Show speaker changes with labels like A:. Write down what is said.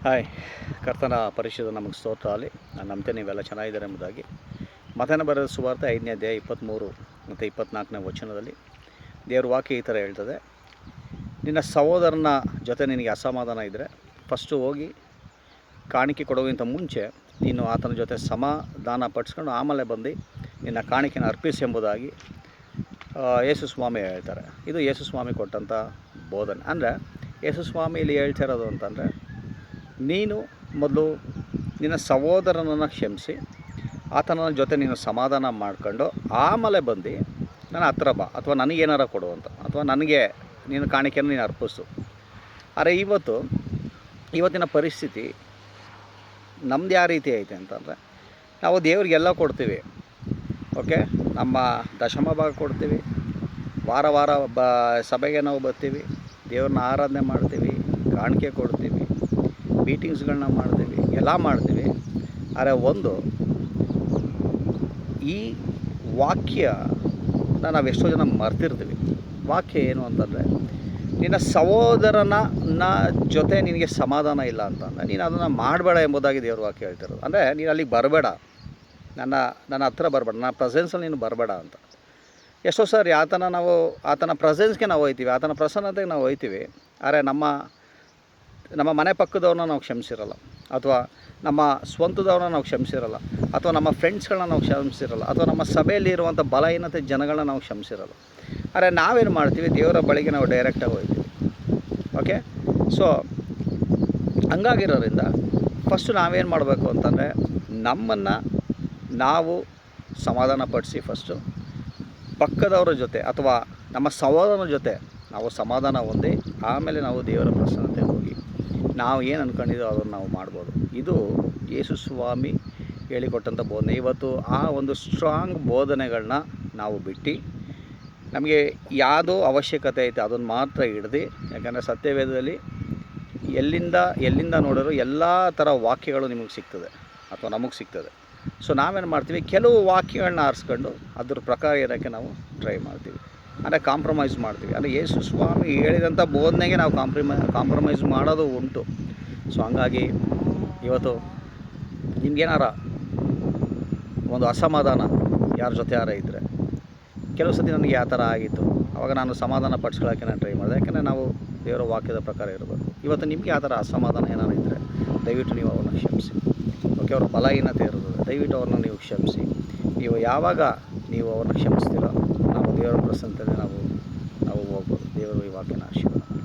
A: Hi, ಕರ್ತನ ಪರಿಶುದ್ಧ ನಮಗೆ ಸ್ತೋತ್ರ ಆಗಲಿ. ನಾನು ನಂಬ್ತೇನೆ ನೀವೆಲ್ಲ ಚೆನ್ನಾಗಿದ್ದಾರೆ ಎಂಬುದಾಗಿ. ಮತ್ತೇನ ಬರೆದ ಸುವಾರ್ತೆ 5ನೇ ಅಧ್ಯಾಯ 23 ಮತ್ತು 24ನೇ ವಚನದಲ್ಲಿ ದೇವ್ರ ವಾಕ್ಯ ಈ ಥರ ಹೇಳ್ತದೆ, ನಿನ್ನ ಸಹೋದರನ ಜೊತೆ ನಿನಗೆ ಅಸಮಾಧಾನ ಇದ್ದರೆ ಫಸ್ಟು ಹೋಗಿ ಕಾಣಿಕೆ ಕೊಡುವಂಥ ಮುಂಚೆ ನೀನು ಆತನ ಜೊತೆ ಸಮಾಧಾನ ಪಡಿಸ್ಕೊಂಡು ಆಮೇಲೆ ಬಂದು ನಿನ್ನ ಕಾಣಿಕೆನ ಅರ್ಪಿಸಿ ಎಂಬುದಾಗಿ ಯೇಸು ಸ್ವಾಮಿ ಹೇಳ್ತಾರೆ. ಇದು ಯೇಸು ಸ್ವಾಮಿ ಕೊಟ್ಟಂಥ ಬೋಧನೆ. ಅಂದರೆ ಯೇಸು ಸ್ವಾಮಿ ಇಲ್ಲಿ ಹೇಳ್ತಿರೋದು ಅಂತಂದರೆ, ನೀನು ಮೊದಲು ನಿನ್ನ ಸಹೋದರನನ್ನು ಕ್ಷಮಿಸಿ ಆತನ ಜೊತೆ ನೀನು ಸಮಾಧಾನ ಮಾಡ್ಕೊಂಡು ಆಮೇಲೆ ಬಂದು ನನ್ನ ಹತ್ರ ಬಾ, ಅಥವಾ ನನಗೇನಾರ ಕೊಡು ಅಂತ, ಅಥವಾ ನನಗೆ ನೀನು ಕಾಣಿಕೆಯನ್ನು ನೀನು ಅರ್ಪಿಸು. ಆದರೆ ಇವತ್ತಿನ ಪರಿಸ್ಥಿತಿ ನಮ್ದು ಯಾವ ರೀತಿ ಐತೆ ಅಂತಂದರೆ, ನಾವು ದೇವ್ರಿಗೆಲ್ಲ ಕೊಡ್ತೀವಿ. ಓಕೆ, ನಮ್ಮ ದಶಮ ಭಾಗ ಕೊಡ್ತೀವಿ, ವಾರ ಸಭೆಗೆ ನಾವು ಬರ್ತೀವಿ, ದೇವ್ರನ್ನ ಆರಾಧನೆ ಮಾಡ್ತೀವಿ, ಕಾಣಿಕೆ ಕೊಡ್ತೀವಿ, ಮೀಟಿಂಗ್ಸ್ಗಳನ್ನ ಮಾಡ್ತೀವಿ, ಎಲ್ಲ ಮಾಡ್ತೀವಿ. ಆದರೆ ಈ ವಾಕ್ಯನ ನಾವು ಎಷ್ಟೋ ಜನ ಮರ್ತಿರ್ತೀವಿ. ವಾಕ್ಯ ಏನು ಅಂತಂದರೆ, ನಿನ್ನ ಸಹೋದರನ ಜೊತೆ ನಿನಗೆ ಸಮಾಧಾನ ಇಲ್ಲ ಅಂತಂದರೆ ನೀನು ಅದನ್ನು ಮಾಡಬೇಡ ಎಂಬುದಾಗಿ ದೇವ್ರ ವಾಕ್ಯ ಹೇಳ್ತಿರೋದು. ಅಂದರೆ ನೀನು ಅಲ್ಲಿಗೆ ಬರಬೇಡ, ನನ್ನ ಹತ್ರ ಬರಬೇಡ, ನನ್ನ ಪ್ರೆಸೆನ್ಸಲ್ಲಿ ನೀನು ಬರಬೇಡ ಅಂತ. ಎಷ್ಟೋ ಸಾರಿ ಆತನ ಪ್ರೆಸೆನ್ಸ್ಗೆ ನಾವು ಹೋಗ್ತೀವಿ, ಆತನ ಪ್ರಸನ್ನತೆಗೆ ನಾವು ಹೋಗ್ತೀವಿ. ಆದರೆ ನಮ್ಮ ಮನೆ ಪಕ್ಕದವ್ರನ್ನ ನಾವು ಕ್ಷಮಿಸಿರಲ್ಲ, ಅಥವಾ ನಮ್ಮ ಸ್ವಂತದವ್ರನ್ನ ನಾವು ಕ್ಷಮಿಸಿರಲ್ಲ, ಅಥವಾ ನಮ್ಮ ಫ್ರೆಂಡ್ಸ್ಗಳನ್ನ ನಾವು ಕ್ಷಮಿಸಿರಲ್ಲ, ಅಥವಾ ನಮ್ಮ ಸಭೆಯಲ್ಲಿ ಇರುವಂಥ ಬಲಹೀನತೆ ಜನಗಳನ್ನ ನಾವು ಕ್ಷಮಿಸಿರಲ್ಲ. ಆದರೆ ನಾವೇನು ಮಾಡ್ತೀವಿ, ದೇವರ ಬಳಿಗೆ ನಾವು ಡೈರೆಕ್ಟಾಗಿ ಹೋಗ್ತೀವಿ. ಓಕೆ, ಸೊ ಹಂಗಾಗಿರೋದ್ರಿಂದ ಫಸ್ಟು ನಾವೇನು ಮಾಡಬೇಕು ಅಂತಂದರೆ, ನಮ್ಮನ್ನು ನಾವು ಸಮಾಧಾನ ಪಡಿಸಿ ಫಸ್ಟು ಪಕ್ಕದವರ ಜೊತೆ ಅಥವಾ ನಮ್ಮ ಸಹೋದರನ ಜೊತೆ ನಾವು ಸಮಾಧಾನ ಹೊಂದಿ ಆಮೇಲೆ ನಾವು ದೇವರ ಪ್ರಸನ್ನತೆ ಹೋಗಿ ನಾವು ಏನು ಅಂದ್ಕೊಂಡಿದ್ದೋ ಅದನ್ನು ನಾವು ಮಾಡ್ಬೋದು. ಇದು ಯೇಸು ಸ್ವಾಮಿ ಹೇಳಿಕೊಟ್ಟಂಥ ಬೋಧನೆ. ಇವತ್ತು ಆ ಒಂದು ಸ್ಟ್ರಾಂಗ್ ಬೋಧನೆಗಳನ್ನ ನಾವು ಬಿಟ್ಟು ನಮಗೆ ಯಾವುದೋ ಅವಶ್ಯಕತೆ ಐತೆ ಅದನ್ನು ಮಾತ್ರ ಹಿಡ್ದು, ಯಾಕಂದರೆ ಸತ್ಯವೇದದಲ್ಲಿ ಎಲ್ಲಿಂದ ನೋಡಿದ್ರು ಎಲ್ಲ ಥರ ವಾಕ್ಯಗಳು ನಿಮಗೆ ಸಿಗ್ತದೆ ಅಥವಾ ನಮಗೆ ಸಿಗ್ತದೆ. ಸೊ ನಾವೇನು ಮಾಡ್ತೀವಿ, ಕೆಲವು ವಾಕ್ಯಗಳನ್ನ ಆರಿಸ್ಕೊಂಡು ಅದ್ರ ಪ್ರಕಾರ ಇರೋಕ್ಕೆ ನಾವು ಟ್ರೈ ಮಾಡ್ತೀವಿ, ಅಂದರೆ ಕಾಂಪ್ರಮೈಸ್ ಮಾಡ್ತೀವಿ. ಅಂದರೆ ಯೇಸು ಸ್ವಾಮಿ ಹೇಳಿದಂಥ ಬೋಧನೆಗೆ ನಾವು ಕಾಂಪ್ರಮೈಸ್ ಮಾಡೋದು ಉಂಟು. ಸೊ ಹಂಗಾಗಿ ಇವತ್ತು ನಿಮ್ಗೇನಾರ ಒಂದು ಅಸಮಾಧಾನ ಯಾರ ಜೊತೆ ಇದ್ದರೆ, ಕೆಲವು ಸತಿ ನನಗೆ ಆ ಥರ ಆಗಿತ್ತು, ಆವಾಗ ನಾನು ಸಮಾಧಾನ ಪಡಿಸ್ಕೊಳ್ಳೋಕ್ಕೆ ನಾನು ಟ್ರೈ ಮಾಡಿದೆ. ಯಾಕೆಂದರೆ ನಾವು ದೇವರ ವಾಕ್ಯದ ಪ್ರಕಾರ ಇರಬೇಕು. ಇವತ್ತು ನಿಮಗೆ ಆ ಥರ ಅಸಮಾಧಾನ ಏನಾರು ಇದ್ದರೆ ದಯವಿಟ್ಟು ನೀವು ಅವ್ರನ್ನ ಕ್ಷಮಿಸಿ. ಓಕೆ, ಅವ್ರ ಬಲಹೀನತೆ ಇರೋದು, ದಯವಿಟ್ಟು ಅವ್ರನ್ನ ನೀವು ಕ್ಷಮಿಸಿ. ಯಾವಾಗ ನೀವು ಅವ್ರನ್ನ ಕ್ಷಮಿಸ್ತೀರೋ ನಾವು ದೇವರ ಪ್ರಸನ್ನತೆಯಲ್ಲಿ ನಾವು ಹೋಗ್ಬೋದು. ದೇವರು ಈ ವಾಕ್ಯನ ಆಶೀರ್ವಾದ.